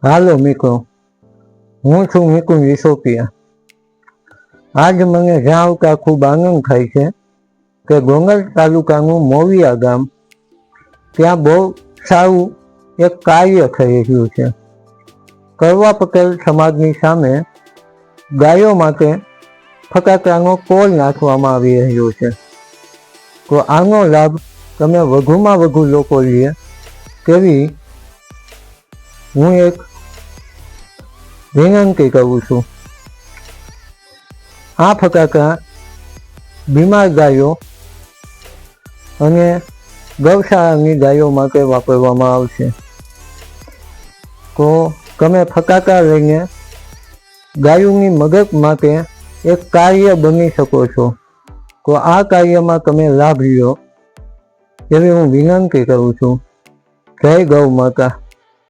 હાલો મિત્રો, હું છું મિકુંજ વિસોપિયા. આજ મને જણાવતા ખૂબ આનંદ થાય છે કે ગોંડલ તાલુકાનું મોવિયા ગામ, ત્યાં બહુ સારું એક કાર્ય થઈ રહ્યું છે. કરવા પટેલ સમાજની સામે ગાયો માટે ફટાકડાનો કોલ નાખવામાં આવી રહ્યો છે. તો આનો લાભ તમે વધુમાં વધુ લોકો લે તેવી હું એક વિનંતી કરું છું. આ ફટાકડા બીમાર ગાયો અને ગૌશાળાની ગાયો માટે વાપરવામાં આવશે. તો તમે ફટાકડા લઈને ગાયોની મદદ માટે એક કાર્ય બની શકો છો. તો આ કાર્યમાં તમે લાભ લ્યો એવી હું વિનંતી કરું છું. જય ગૌ માતા.